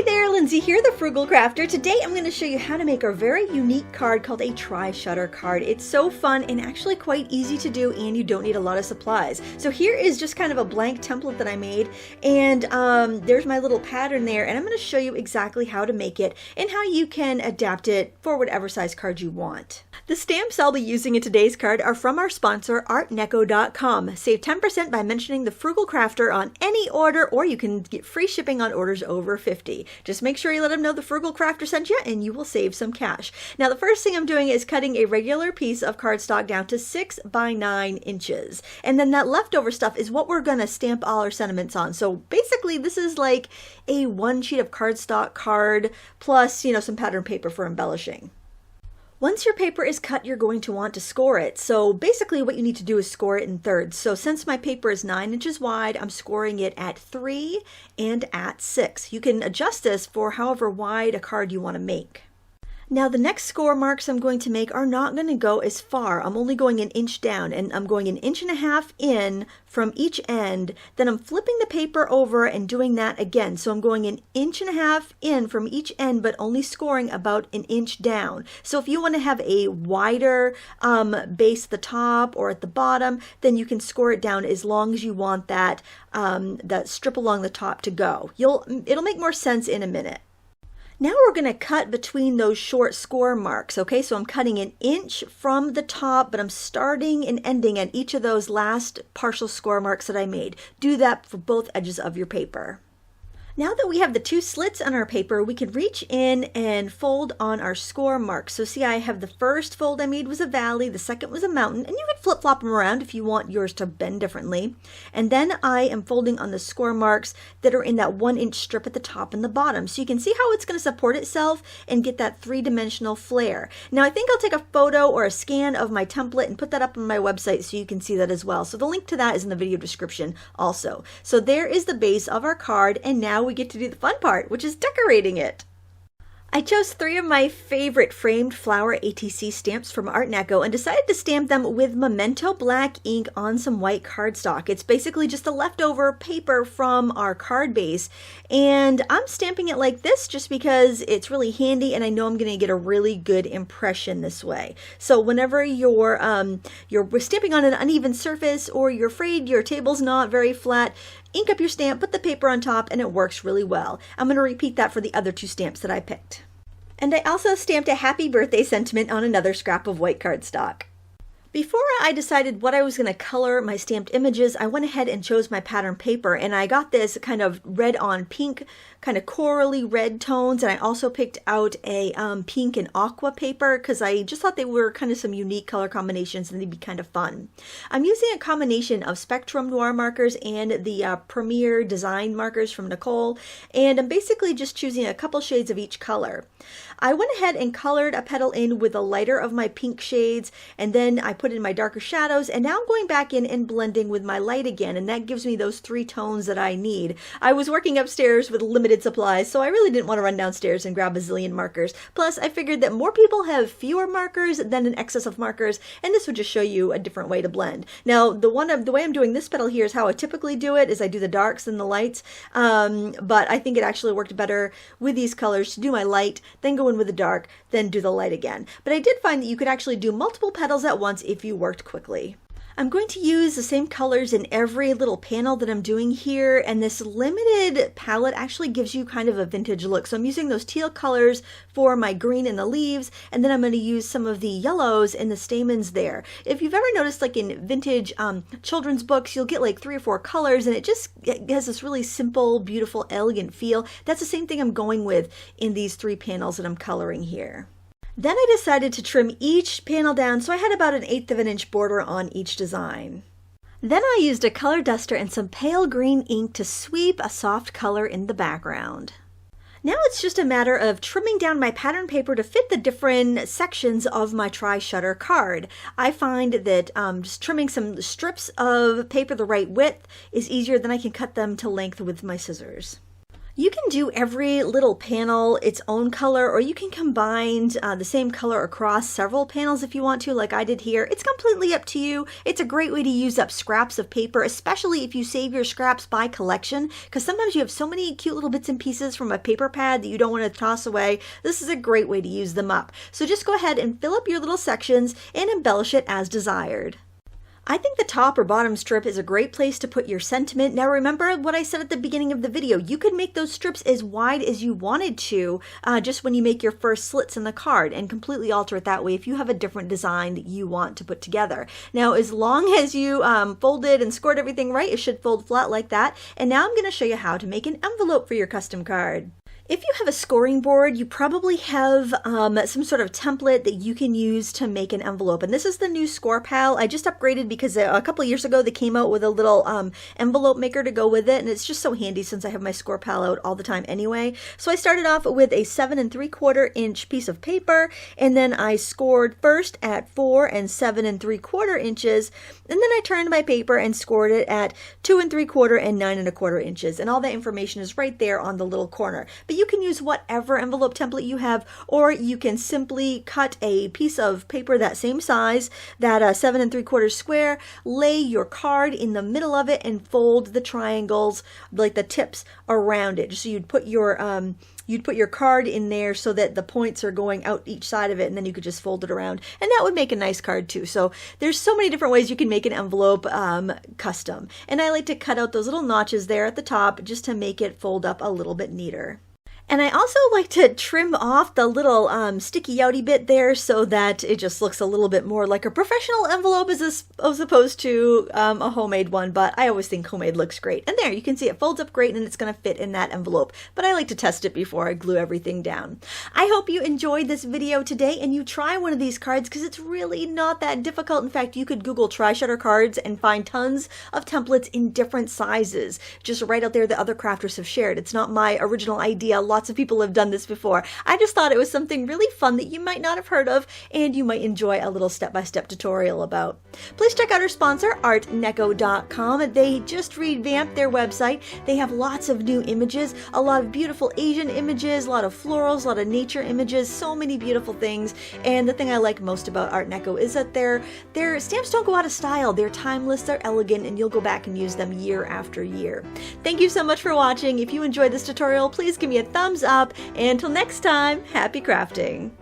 Hi there, Lindsay here, the Frugal Crafter. Today I'm going to show you how to make a very unique card called a tri-shutter card. It's so fun and actually quite easy to do, and you don't need a lot of supplies. So here is just kind of a blank template that I made, and there's my little pattern there, and I'm going to show you exactly how to make it and how you can adapt it for whatever size card you want. The stamps I'll be using in today's card are from our sponsor, artneco.com. Save 10% by mentioning the Frugal Crafter on any order, or you can get free shipping on orders over 50. Just make sure you let them know the Frugal Crafter sent you and you will save some cash. Now the first thing I'm doing is cutting a regular piece of cardstock down to 6 by 9 inches. And then that leftover stuff is what we're going to stamp all our sentiments on. So basically this is like a 1 sheet of cardstock card plus, some pattern paper for embellishing. Once your paper is cut, you're going to want to score it. So basically what you need to do is score it in thirds. So since my paper is 9 inches wide, I'm scoring it at 3 and at 6. You can adjust this for however wide a card you want to make. Now the next score marks I'm going to make are not going to go as far. I'm only going 1 inch down, and I'm going 1.5 inches in from each end. Then I'm flipping the paper over and doing that again. So I'm going 1.5 inches in from each end, but only scoring about 1 inch down. So if you want to have a wider base at the top or at the bottom, then you can score it down as long as you want that, that strip along the top to go. It'll make more sense in a minute. Now we're going to cut between those short score marks, okay? So I'm cutting 1 inch from the top, but I'm starting and ending at each of those last partial score marks that I made. Do that for both edges of your paper. Now that we have the 2 slits on our paper, we can reach in and fold on our score marks. So see, I have the first fold I made was a valley, the second was a mountain, and you can flip-flop them around if you want yours to bend differently. And then I am folding on the score marks that are in that 1 inch strip at the top and the bottom. So you can see how it's going to support itself and get that 3-dimensional flare. Now I think I'll take a photo or a scan of my template and put that up on my website so you can see that as well. So the link to that is in the video description also. So there is the base of our card, and now we get to do the fun part, which is decorating it. I chose 3 of my favorite framed flower ATC stamps from Art Neco and decided to stamp them with Memento black ink on some white cardstock. It's basically just the leftover paper from our card base, and I'm stamping it like this just because it's really handy and I know I'm going to get a really good impression this way. So whenever you're stamping on an uneven surface or you're afraid your table's not very flat, ink up your stamp, put the paper on top, and it works really well. I'm going to repeat that for the other 2 stamps that I picked. And I also stamped a happy birthday sentiment on another scrap of white cardstock. Before I decided what I was going to color my stamped images, I went ahead and chose my pattern paper, and I got this kind of red on pink, kind of corally red tones, and I also picked out a pink and aqua paper because I just thought they were kind of some unique color combinations and they'd be kind of fun. I'm using a combination of Spectrum Noir markers and the Premier Design markers from Nicole, and I'm basically just choosing a couple shades of each color. I went ahead and colored a petal in with the lighter of my pink shades, and then I put in my darker shadows, and now I'm going back in and blending with my light again, and that gives me those 3 tones that I need. I was working upstairs with limited supplies, so I really didn't want to run downstairs and grab a zillion markers. Plus, I figured that more people have fewer markers than an excess of markers, and this would just show you a different way to blend. Now, the way I'm doing this petal here is how I typically do it, is I do the darks and the lights, but I think it actually worked better with these colors to do my light, then go in with the dark, then do the light again. But I did find that you could actually do multiple petals at once if you worked quickly. I'm going to use the same colors in every little panel that I'm doing here, and this limited palette actually gives you kind of a vintage look. So I'm using those teal colors for my green in the leaves, and then I'm going to use some of the yellows in the stamens there. If you've ever noticed, like in vintage children's books, you'll get like 3 or 4 colors, and it has this really simple, beautiful, elegant feel. That's the same thing I'm going with in these 3 panels that I'm coloring here. Then I decided to trim each panel down, so I had about 1/8 of an inch border on each design. Then I used a color duster and some pale green ink to sweep a soft color in the background. Now it's just a matter of trimming down my pattern paper to fit the different sections of my tri-shutter card. I find that just trimming some strips of paper the right width is easier than I can cut them to length with my scissors. You can do every little panel its own color, or you can combine the same color across several panels if you want to, like I did here. It's completely up to you. It's a great way to use up scraps of paper, especially if you save your scraps by collection, because sometimes you have so many cute little bits and pieces from a paper pad that you don't want to toss away. This is a great way to use them up. So just go ahead and fill up your little sections and embellish it as desired. I think the top or bottom strip is a great place to put your sentiment. Now remember what I said at the beginning of the video. You could make those strips as wide as you wanted to just when you make your first slits in the card, and completely alter it that way if you have a different design that you want to put together. Now as long as you folded and scored everything right, it should fold flat like that. And now I'm going to show you how to make an envelope for your custom card. If you have a scoring board, you probably have some sort of template that you can use to make an envelope. And this is the new Score Pal. I just upgraded because a couple of years ago they came out with a little envelope maker to go with it. And it's just so handy since I have my Score Pal out all the time anyway. So I started off with a 7 3/4 inch piece of paper. And then I scored first at 4 and 7 3/4 inches. And then I turned my paper and scored it at 2 3/4 and 9 1/4 inches. And all that information is right there on the little corner. But you can use whatever envelope template you have, or you can simply cut a piece of paper that same size, that 7 3/4 square, lay your card in the middle of it and fold the triangles, like the tips, around it. So you'd put your card in there so that the points are going out each side of it, and then you could just fold it around, and that would make a nice card too. So there's so many different ways you can make an envelope custom, and I like to cut out those little notches there at the top just to make it fold up a little bit neater. And I also like to trim off the little sticky outy bit there so that it just looks a little bit more like a professional envelope as opposed to a homemade one, but I always think homemade looks great. And there, you can see it folds up great and it's going to fit in that envelope, but I like to test it before I glue everything down. I hope you enjoyed this video today and you try one of these cards because it's really not that difficult. In fact, you could Google try shutter cards and find tons of templates in different sizes, just right out there that other crafters have shared. It's not my original idea. Lots of people have done this before. I just thought it was something really fun that you might not have heard of and you might enjoy a little step-by-step tutorial about. Please check out our sponsor, artneco.com. They just revamped their website. They have lots of new images, a lot of beautiful Asian images, a lot of florals, a lot of nature images, so many beautiful things. And the thing I like most about Art Neco is that their stamps don't go out of style. They're timeless, they're elegant, and you'll go back and use them year after year. Thank you so much for watching. If you enjoyed this tutorial, please give me a thumbs up. And until next time, happy crafting!